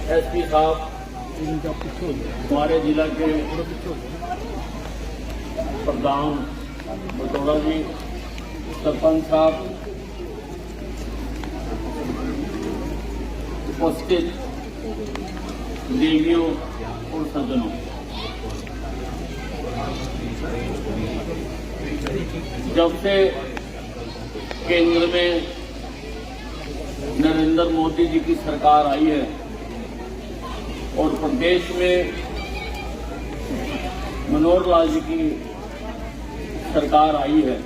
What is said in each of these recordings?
SP साहब, हमारे जिला के प्रधान बटोरा जी, सरपंच साहब, उपस्थित देवियों और सज्जनों, जब से केंद्र में नरेंद्र मोदी जी की सरकार आई है और प्रदेश में मनोहर लाल जी की सरकार आई है,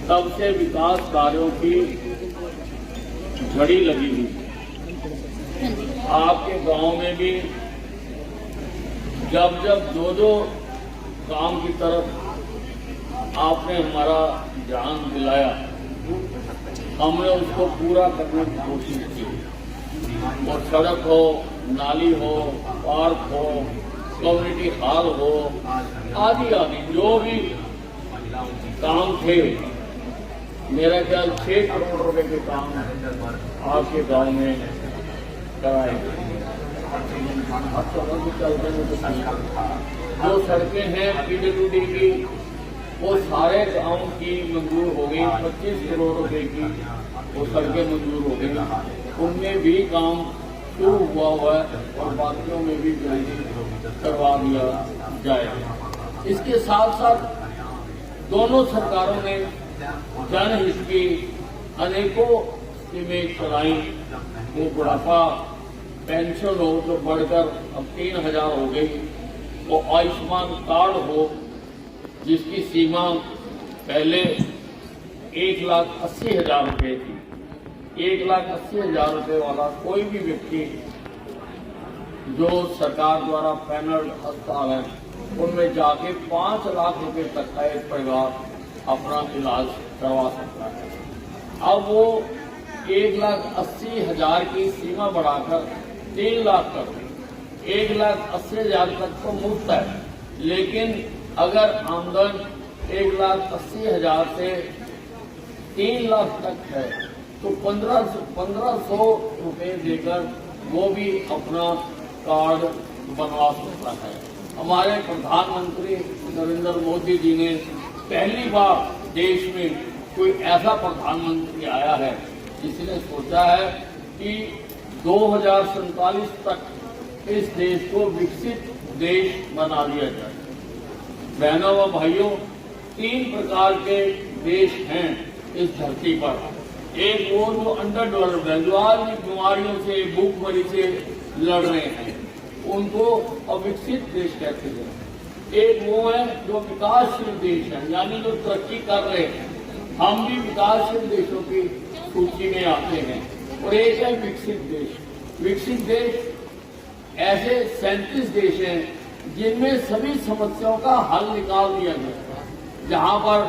तब से विकास कार्यों की झड़ी लगी हुई। आपके गांव में भी जब जो काम की तरफ आपने हमारा ध्यान दिलाया, हमने उसको पूरा करने की कोशिश की। और सड़क हो, नाली हो, पार्क हो, कम्युनिटी हॉल हो, आदि आदि जो भी काम थे, मेरा ख्याल 6 करोड़ रुपए के काम आपके गांव में कराए। जो सड़कें हैं पीडब्ल्यूडी की, वो सारे गांव की मंजूर हो गई। 25 करोड़ रुपए की वो सड़कें मंजूर हो गई, उनमें भी काम शुरू हुआ है और बाकियों में भी जल्दी करवा दिया जाएगा। इसके साथ साथ दोनों सरकारों ने जनहित की अनेकों स्कीमें चलाई। वो बुढ़ापा पेंशन हो जो बढ़कर अब 3000 हो गई, वो आयुष्मान कार्ड हो जिसकी सीमा पहले 1,80,000 रुपये थी। 1,80,000 रुपये वाला कोई भी व्यक्ति जो सरकार द्वारा पैनल अस्पताल है उनमें जाके 5 लाख रुपए तक का एक परिवार अपना इलाज करवा सकता है। अब वो 1,80,000 की सीमा बढ़ाकर 3 लाख तक, 1,80,000 तक तो मुफ्त है, लेकिन अगर आमदन 1,80,000 से 3 लाख तक है तो 1500 रुपये देकर वो भी अपना कार्ड बनवा सकता है। हमारे प्रधानमंत्री नरेंद्र मोदी जी ने पहली बार देश में कोई ऐसा प्रधानमंत्री आया है जिसने सोचा है कि 2047 तक इस देश को विकसित देश बना दिया जाए। बहनों व भाइयों, 3 प्रकार के देश हैं इस धरती पर। एक वो जो अंडर डेवलप्ड है, जो आज बीमारियों से, भूखमरी से लड़ रहे हैं, उनको अविकसित देश कहते हैं। एक वो है जो विकासशील देश है, यानी जो तरक्की कर रहे हैं, हम भी विकासशील देशों की सूची में आते हैं। और एक है विकसित देश। विकसित देश ऐसे 37 देश हैं जिनमें सभी समस्याओं का हल निकाल दिया गया है, जहां पर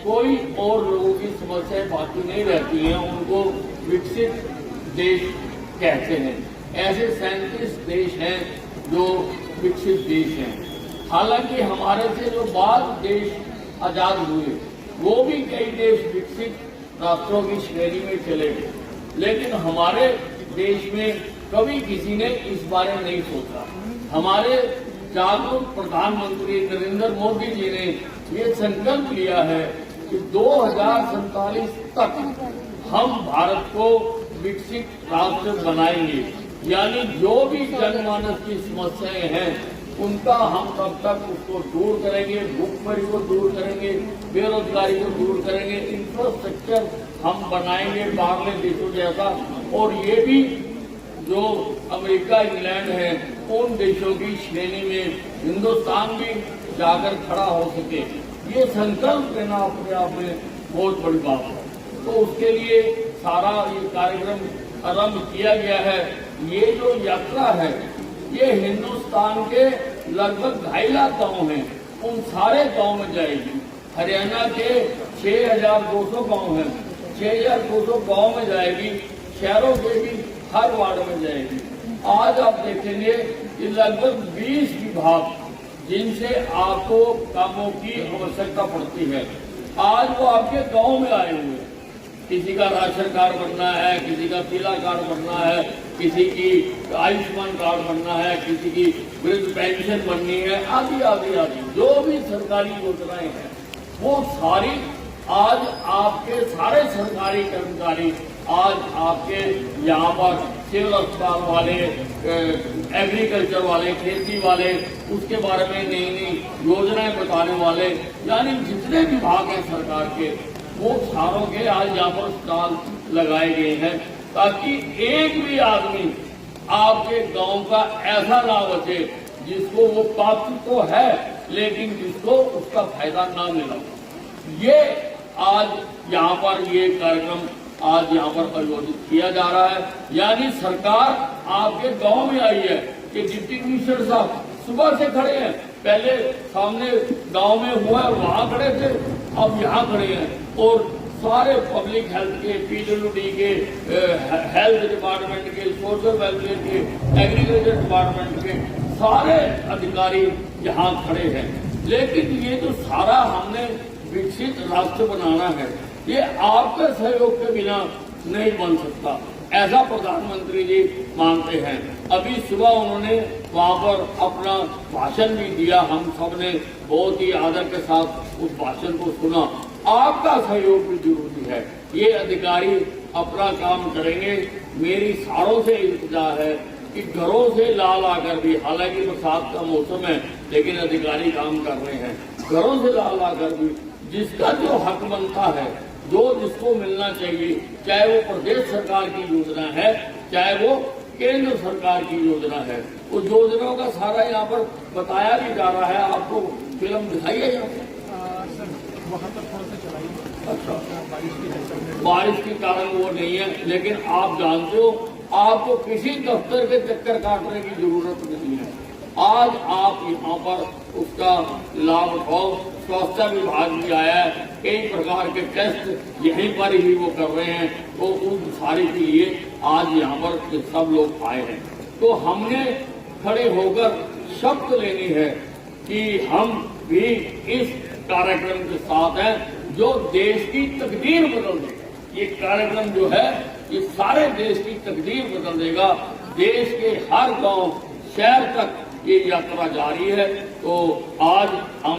कोई और लोगों की समस्याएं बाकी नहीं रहती हैं, उनको विकसित देश कहते हैं। ऐसे 37 देश हैं जो विकसित देश हैं। हालांकि हमारे से जो बाद देश आजाद हुए वो भी कई देश विकसित राष्ट्रों की श्रेणी में चले गए, लेकिन हमारे देश में कभी किसी ने इस बारे में नहीं सोचा। हमारे जागरूक प्रधानमंत्री नरेंद्र मोदी जी ने ये संकल्प लिया है कि 2047 तक हम भारत को विकसित राष्ट्र बनाएंगे, यानी जो भी जनमानस की समस्याएं हैं उनका हम तब तक उसको दूर करेंगे, भूखमरी को दूर करेंगे, बेरोजगारी को दूर करेंगे, इंफ्रास्ट्रक्चर हम बनाएंगे बाहरले देशों जैसा। और ये भी जो अमेरिका, इंग्लैंड है, उन देशों की श्रेणी में हिंदुस्तान भी जाकर खड़ा हो सके, ये संकल्प लेना अपने आप में बहुत बड़ी बात है। तो उसके लिए सारा ये कार्यक्रम आरंभ किया गया है। ये जो यात्रा है ये हिंदुस्तान के लगभग 2.5 लाख गांव हैं, उन सारे गांव में जाएगी। हरियाणा के 6,200 गांव हैं, 6,200 गांव में जाएगी। शहरों के भी हर वार्ड में जाएगी। आज आप देखेंगे कि लगभग 20 विभाग जिनसे आपको कामों की आवश्यकता पड़ती है, आज वो आपके गांव में आए हुए हैं। किसी का राशन कार्ड बनना है, किसी का पीला कार्ड बनना है, किसी की आयुष्मान कार्ड बनना है, किसी की वृद्ध पेंशन बननी है, आदि आदि आदि जो भी सरकारी योजनाएं हैं वो सारी आज आपके सारे सरकारी कर्मचारी आज आपके यहाँ पर सिविल अस्पताल वाले, एग्रीकल्चर वाले, खेती वाले, उसके बारे में नई नई योजनाएं बताने वाले, यानी जितने विभाग हैं सरकार के वो सारों के आज यहाँ पर स्टॉल लगाए गए हैं ताकि एक भी आदमी आपके गांव का ऐसा ना बचे जिसको वो पात्र तो है लेकिन जिसको उसका फायदा ना मिला। ये आज यहाँ पर ये कार्यक्रम आज यहाँ पर आयोजित किया जा रहा है, यानी सरकार आपके गांव में आई है कि डिप्टी कमिश्नर साहब सुबह से खड़े हैं, पहले सामने गांव में हुआ है वहां खड़े थे, अब यहाँ खड़े हैं और सारे पब्लिक हेल्थ के, पीडब्ल्यूडी के, हेल्थ डिपार्टमेंट के, सोशल वेलफेयर के, एग्रीकल्चर डिपार्टमेंट के सारे अधिकारी यहाँ खड़े हैं। लेकिन ये जो सारा हमने विकसित राष्ट्र बनाना है ये आपके सहयोग के बिना नहीं बन सकता, ऐसा प्रधानमंत्री जी मानते हैं। अभी सुबह उन्होंने वहां पर अपना भाषण भी दिया, हम सब ने बहुत ही आदर के साथ उस भाषण को सुना। आपका सहयोग भी जरूरी है, ये अधिकारी अपना काम करेंगे। मेरी सारों से इंतजार है कि घरों से ला लाकर भी, हालांकि बरसात का मौसम है लेकिन अधिकारी काम कर रहे हैं, घरों से ला लाकर भी जिसका जो हक बनता है, जो जिसको मिलना चाहिए, चाहे वो प्रदेश सरकार की योजना है चाहे वो केंद्र सरकार की योजना है, उस योजनाओं का सारा यहाँ पर बताया भी जा रहा है। आपको फिल्म दिखाई है यहाँ पर? अच्छा, बारिश के कारण वो नहीं है, लेकिन आप जानते हो आपको किसी दफ्तर के चक्कर काटने की जरूरत नहीं है। आज आप यहाँ पर उसका लाभ उठाओ। स्वास्थ्य विभाग भी आया है, कई प्रकार के टेस्ट यहीं पर ही वो कर रहे हैं, तो उन सारे के लिए आज यहाँ पर सब लोग आए हैं। तो हमने खड़े होकर शपथ लेनी है कि हम भी इस कार्यक्रम के साथ हैं जो देश की तकदीर बदल देगा। ये कार्यक्रम जो है ये सारे देश की तकदीर बदल देगा। देश के हर गांव शहर तक ये यात्रा जारी है। तो आज हम